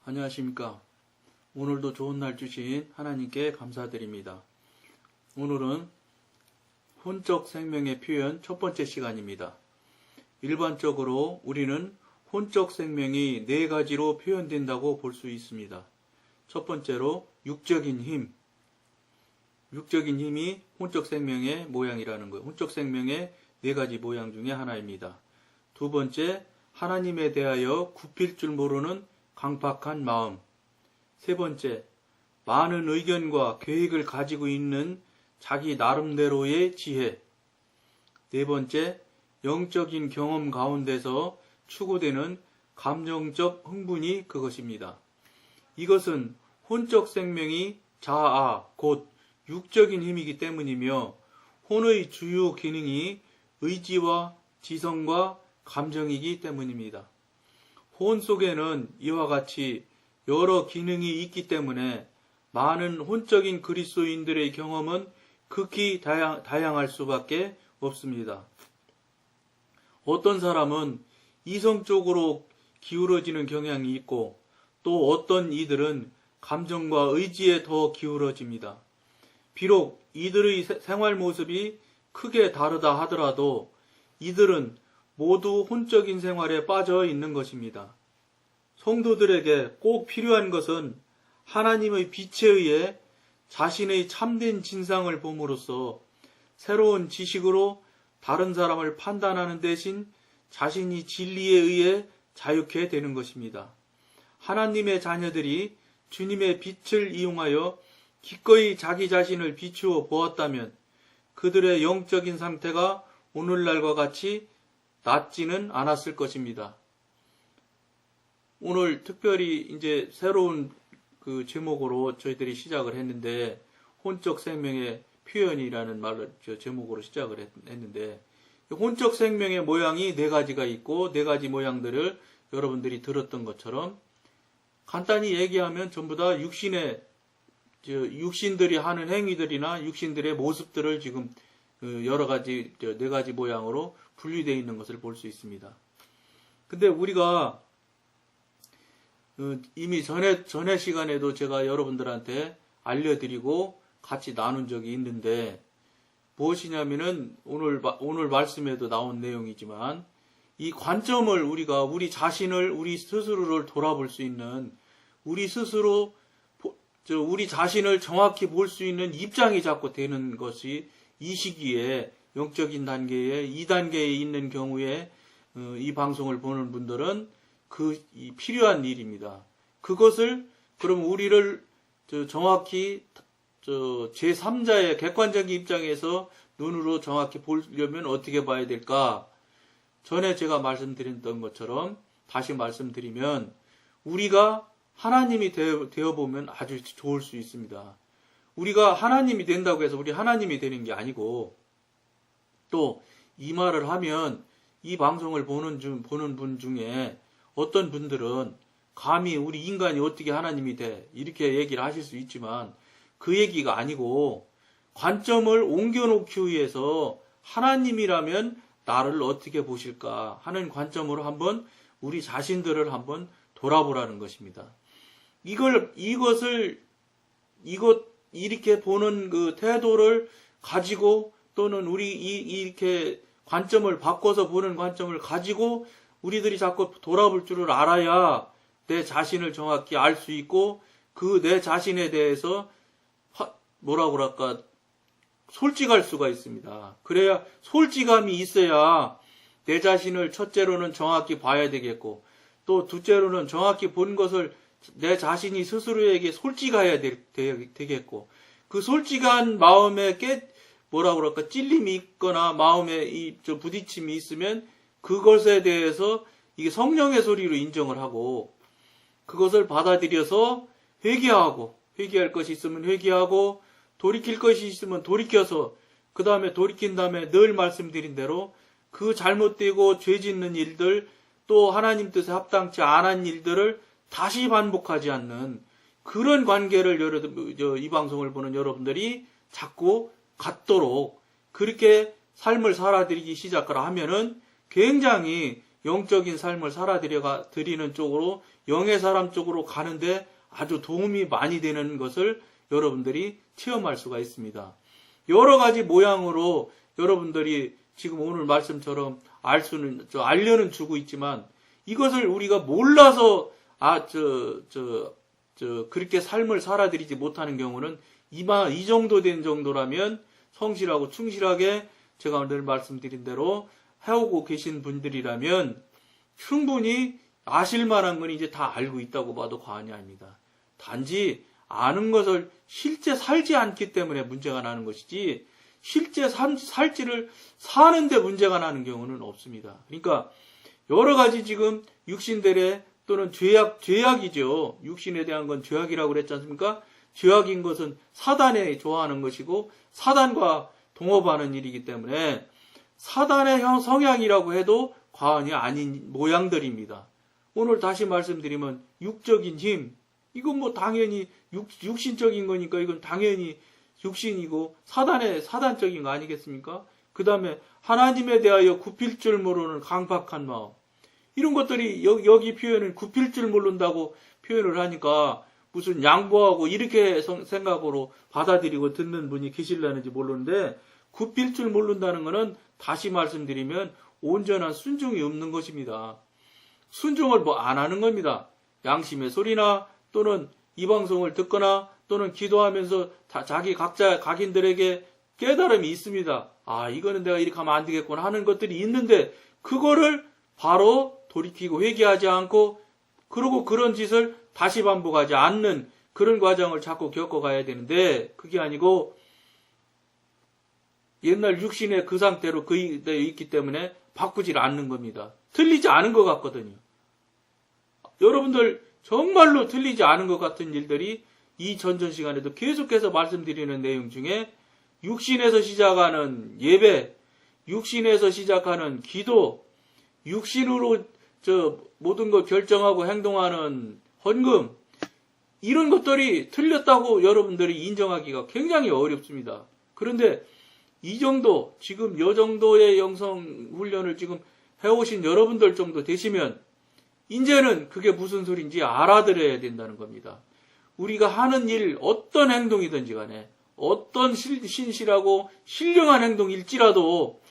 안녕하십니까. 오늘도 좋은 날 주신 하나님께 감사드립니다. 오늘은 혼적 생명의 표현 첫 번째 시간입니다. 일반적으로 우리는 혼적 생명이 네 가지로 표현된다고 볼 수 있습니다. 첫 번째로 육적인 힘. 육적인 힘이 혼적 생명의 모양이라는 거예요. 혼적 생명의 네 가지 모양 중에 하나입니다. 두 번째, 하나님에 대하여 굽힐 줄 모르는 강팍한 마음. 세 번째, 많은 의견과 계획을 가지고 있는 자기 나름대로의 지혜. 네 번째, 영적인 경험 가운데서 추구되는 감정적 흥분이 그것입니다. 이것은 혼적 생명이 자아, 곧 육적인 힘이기 때문이며 혼의 주요 기능이 의지와 지성과 감정이기 때문입니다. 혼 속에는 이와 같이 여러 기능이 있기 때문에 많은 혼적인 그리스도인들의 경험은 극히 다양할 수밖에 없습니다. 어떤 사람은 이성적으로 기울어지는 경향이 있고 또 어떤 이들은 감정과 의지에 더 기울어집니다. 비록 이들의 생활 모습이 크게 다르다 하더라도 이들은 모두 혼적인 생활에 빠져 있는 것입니다. 성도들에게 꼭 필요한 것은 하나님의 빛에 의해 자신의 참된 진상을 봄으로써 새로운 지식으로 다른 사람을 판단하는 대신 자신이 진리에 의해 자유케 되는 것입니다. 하나님의 자녀들이 주님의 빛을 이용하여 기꺼이 자기 자신을 비추어 보았다면 그들의 영적인 상태가 오늘날과 같이 낮지는 않았을 것입니다. 오늘 특별히 이제 새로운 그 제목으로 저희들이 시작을 했는데 혼적 생명의 표현이라는 말을 제목으로 시작을 했는데 혼적 생명의 모양이 네 가지가 있고 네 가지 모양들을 여러분들이 들었던 것처럼 간단히 얘기하면 전부 다 육신들이 하는 행위들이나 육신들의 모습들을 지금 여러 가지 네 가지 모양으로 분리되어 있는 것을 볼 수 있습니다. 근데 우리가 이미 전에 시간에도 제가 여러분들한테 알려드리고 같이 나눈 적이 있는데 무엇이냐면은 오늘 말씀에도 나온 내용이지만 이 관점을 우리가 우리 자신을 우리 스스로를 돌아볼 수 있는 우리 스스로 우리 자신을 정확히 볼 수 있는 입장이 자꾸 되는 것이 이 시기에 영적인 단계에 2단계에 있는 경우에 이 방송을 보는 분들은 필요한 일입니다. 그것을 그럼 우리를 정확히 제3자의 객관적인 입장에서 눈으로 정확히 보려면 어떻게 봐야 될까? 전에 제가 말씀드렸던 것처럼 다시 말씀드리면 우리가 하나님이 되어보면 아주 좋을 수 있습니다. 우리가 하나님이 된다고 해서 우리 하나님이 되는 게 아니고 또 이 말을 하면 이 방송을 보는 분 중에 어떤 분들은 감히 우리 인간이 어떻게 하나님이 돼 이렇게 얘기를 하실 수 있지만 그 얘기가 아니고 관점을 옮겨놓기 위해서 하나님이라면 나를 어떻게 보실까 하는 관점으로 한번 우리 자신들을 한번 돌아보라는 것입니다. 이렇게 보는 그 태도를 가지고 또는 이렇게 관점을 바꿔서 보는 관점을 가지고 우리들이 자꾸 돌아볼 줄을 알아야 내 자신을 정확히 알 수 있고 그 내 자신에 대해서 솔직할 수가 있습니다. 그래야 솔직함이 있어야 내 자신을 첫째로는 정확히 봐야 되겠고 또 둘째로는 정확히 본 것을 내 자신이 스스로에게 솔직해야 되겠고 그 솔직한 마음에 찔림이 있거나 마음에 부딪힘이 있으면 그것에 대해서 이게 성령의 소리로 인정을 하고 그것을 받아들여서 회개할 것이 있으면 회개하고 돌이킬 것이 있으면 돌이켜서 그 다음에 돌이킨 다음에 늘 말씀드린 대로 그 잘못되고 죄 짓는 일들 또 하나님 뜻에 합당치 않은 일들을 다시 반복하지 않는 그런 관계를 이 방송을 보는 여러분들이 자꾸 갖도록 그렇게 삶을 살아들이기 시작을 하면은 굉장히 영적인 삶을 드리는 쪽으로, 영의 사람 쪽으로 가는데 아주 도움이 많이 되는 것을 여러분들이 체험할 수가 있습니다. 여러 가지 모양으로 여러분들이 지금 오늘 말씀처럼 알려는 주고 있지만, 이것을 우리가 몰라서 그렇게 삶을 살아드리지 못하는 경우는 이 정도 된 정도라면 성실하고 충실하게 제가 늘 말씀드린 대로 해오고 계신 분들이라면 충분히 아실 만한 건 이제 다 알고 있다고 봐도 과언이 아닙니다. 단지 아는 것을 실제 살지 않기 때문에 문제가 나는 것이지, 실제 살지를 사는데 문제가 나는 경우는 없습니다. 그러니까 여러 가지 지금 육신대례 또는 죄악이죠. 육신에 대한 건 죄악이라고 그랬지 않습니까? 죄악인 것은 사단에 좋아하는 것이고 사단과 동업하는 일이기 때문에 사단의 성향이라고 해도 과언이 아닌 모양들입니다. 오늘 다시 말씀드리면 육적인 힘, 이건 뭐 당연히 육신적인 거니까 이건 당연히 육신이고 사단적인 거 아니겠습니까? 그 다음에 하나님에 대하여 굽힐 줄 모르는 강박한 마음, 이런 것들이 여기 표현은 굽힐 줄 모른다고 표현을 하니까 무슨 양보하고 이렇게 생각으로 받아들이고 듣는 분이 계실려는지 모르는데, 굽힐 줄 모른다는 것은 다시 말씀드리면 온전한 순종이 없는 것입니다. 순종을 안 하는 겁니다. 양심의 소리나 또는 이 방송을 듣거나 또는 기도하면서 각자 각인들에게 깨달음이 있습니다. 이거는 내가 이렇게 하면 안 되겠구나 하는 것들이 있는데, 그거를 바로 돌이키고 회개하지 않고, 그리고 그런 짓을 다시 반복하지 않는 그런 과정을 자꾸 겪어가야 되는데, 그게 아니고 옛날 육신의 그 상태로 그대로 있기 때문에 바꾸질 않는 겁니다. 틀리지 않은 것 같거든요. 여러분들 정말로 틀리지 않은 것 같은 일들이 이 전전 시간에도 계속해서 말씀드리는 내용 중에, 육신에서 시작하는 예배, 육신에서 시작하는 기도, 육신으로 모든 걸 결정하고 행동하는 헌금, 이런 것들이 틀렸다고 여러분들이 인정하기가 굉장히 어렵습니다. 그런데 지금 이 정도의 영성 훈련을 지금 해오신 여러분들 정도 되시면 이제는 그게 무슨 소리인지 알아들어야 된다는 겁니다. 우리가 하는 일, 어떤 행동이든지 간에, 어떤 신실하고 신령한 행동일지라도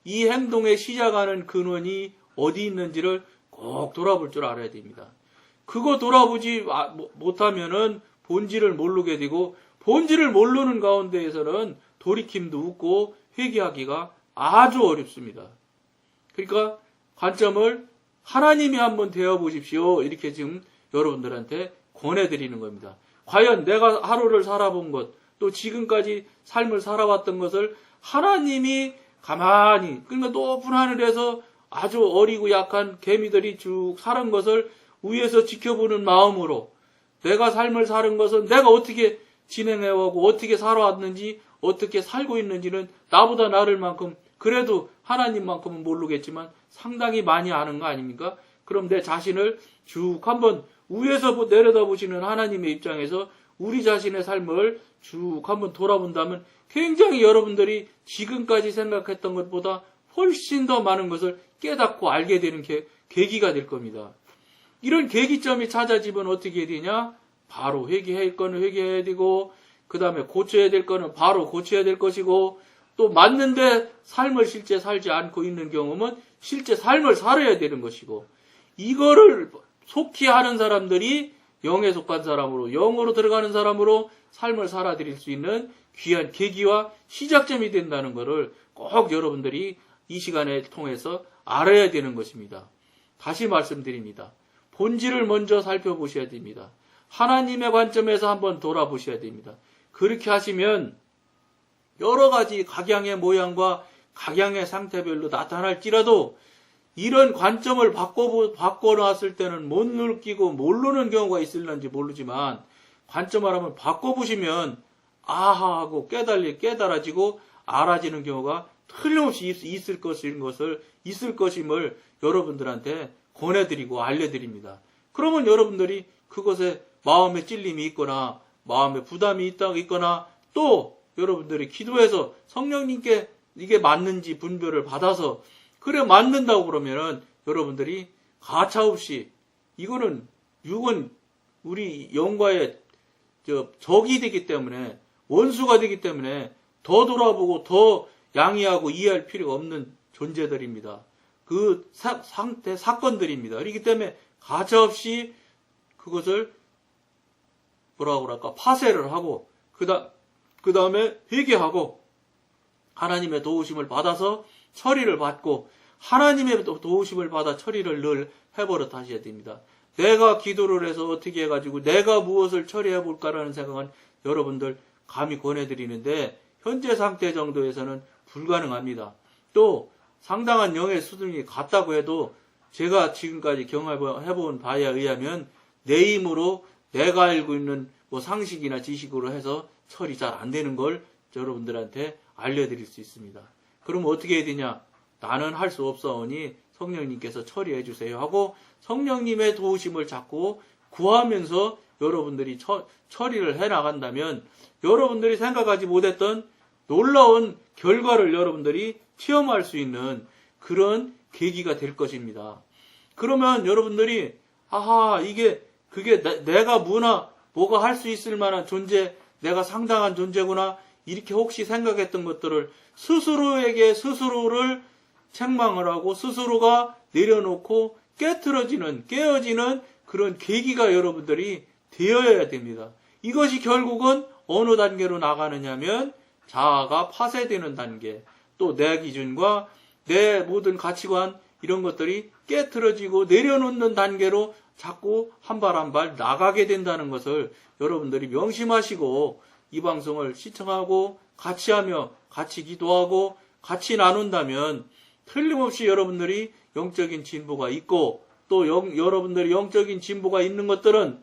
이 행동에 시작하는 근원이 어디 있는지를 꼭 돌아볼 줄 알아야 됩니다. 그거 돌아보지 못하면은 본질을 모르게 되고, 본질을 모르는 가운데에서는 돌이킴도 없고 회개하기가 아주 어렵습니다. 그러니까 관점을 하나님이 한번 되어보십시오, 이렇게 지금 여러분들한테 권해드리는 겁니다. 과연 내가 하루를 살아본 것, 또 지금까지 삶을 살아왔던 것을 하나님이 가만히, 그러니까 높은 하늘에서 아주 어리고 약한 개미들이 쭉 사는 것을 위에서 지켜보는 마음으로, 내가 삶을 사는 것은 내가 어떻게 진행해오고 어떻게 살아왔는지, 어떻게 살고 있는지는 나보다 나를 만큼, 그래도 하나님만큼은 모르겠지만 상당히 많이 아는 거 아닙니까? 그럼 내 자신을 쭉 한번 위에서 내려다보시는 하나님의 입장에서 우리 자신의 삶을 쭉 한번 돌아본다면 굉장히 여러분들이 지금까지 생각했던 것보다 훨씬 더 많은 것을 깨닫고 알게 되는 계기가 될 겁니다. 이런 계기점이 찾아지면 어떻게 해야 되냐? 바로 회개할 거는 회개해야 되고, 그 다음에 고쳐야 될 거는 바로 고쳐야 될 것이고, 또 맞는데 삶을 실제 살지 않고 있는 경우는 실제 삶을 살아야 되는 것이고, 이거를 속히 하는 사람들이 영에 속한 사람으로, 영으로 들어가는 사람으로 삶을 살아드릴 수 있는 귀한 계기와 시작점이 된다는 것을 꼭 여러분들이 이 시간을 통해서 알아야 되는 것입니다. 다시 말씀드립니다. 본질을 먼저 살펴보셔야 됩니다. 하나님의 관점에서 한번 돌아보셔야 됩니다. 그렇게 하시면 여러 가지 각양의 모양과 각양의 상태별로 나타날지라도 이런 관점을 바꿔놨을 때는 못 느끼고 모르는 경우가 있을는지 모르지만, 관점을 한번 바꿔보시면 아하하고 깨달아지고 알아지는 경우가 틀림없이 있을 것임을 여러분들한테 권해드리고 알려드립니다. 그러면 여러분들이 그것에 마음에 찔림이 있거나 마음에 부담이 있거나, 또 여러분들이 기도해서 성령님께 이게 맞는지 분별을 받아서, 그래 맞는다고 그러면은 여러분들이 가차없이 이거는 육은 우리 영과의 적이 되기 때문에 원수가 되기 때문에 더 돌아보고 더 양해하고 이해할 필요가 없는 존재들입니다. 그 상태 사건들입니다. 그렇기 때문에 가차없이 그것을 뭐라고 그럴까 파쇄를 하고 그 다음에 회개하고 하나님의 도우심을 받아서 처리를 받고 하나님의 도우심을 받아 처리를 늘 해버릇 하셔야 됩니다. 내가 기도를 해서 어떻게 해가지고 내가 무엇을 처리해 볼까라는 생각은 여러분들 감히 권해드리는데 현재 상태 정도에서는 불가능합니다. 또 상당한 영의 수준이 같다고 해도 제가 지금까지 경험해본 바에 의하면 내 힘으로 내가 알고 있는 뭐 상식이나 지식으로 해서 처리 잘 안 되는 걸 여러분들한테 알려드릴 수 있습니다. 그럼 어떻게 해야 되냐? 나는 할 수 없사오니 성령님께서 처리해 주세요 하고 성령님의 도우심을 자꾸 구하면서 여러분들이 처리를 해 나간다면 여러분들이 생각하지 못했던 놀라운 결과를 여러분들이 체험할 수 있는 그런 계기가 될 것입니다. 그러면 여러분들이 그게 내가 뭐가 할 수 있을 만한 존재, 내가 상당한 존재구나 이렇게 혹시 생각했던 것들을 스스로에게 스스로를 책망을 하고 스스로가 내려놓고 깨어지는 그런 계기가 여러분들이 되어야 됩니다. 이것이 결국은 어느 단계로 나가느냐면 자아가 파쇄되는 단계, 또 내 기준과 내 모든 가치관 이런 것들이 깨트러지고 내려놓는 단계로 자꾸 한 발 한 발 나가게 된다는 것을 여러분들이 명심하시고 이 방송을 시청하고 같이 하며 같이 기도하고 같이 나눈다면 틀림없이 여러분들이 영적인 진보가 있고 또 여러분들이 영적인 진보가 있는 것들은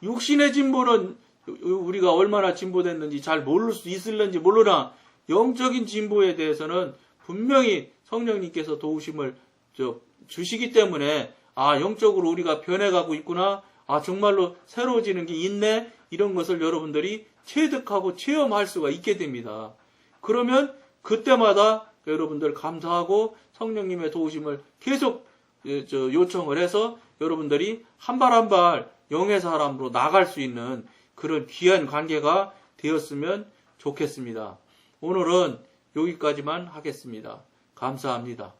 육신의 진보는 우리가 얼마나 진보됐는지 잘 모를 수 있을는지 모르나 영적인 진보에 대해서는 분명히 성령님께서 도우심을 주시기 때문에 영적으로 우리가 변해가고 있구나, 정말로 새로워지는 게 있네, 이런 것을 여러분들이 체득하고 체험할 수가 있게 됩니다. 그러면 그때마다 여러분들 감사하고 성령님의 도우심을 계속 요청을 해서 여러분들이 한 발 한 발 영의 사람으로 나갈 수 있는 그런 귀한 관계가 되었으면 좋겠습니다. 오늘은 여기까지만 하겠습니다. 감사합니다.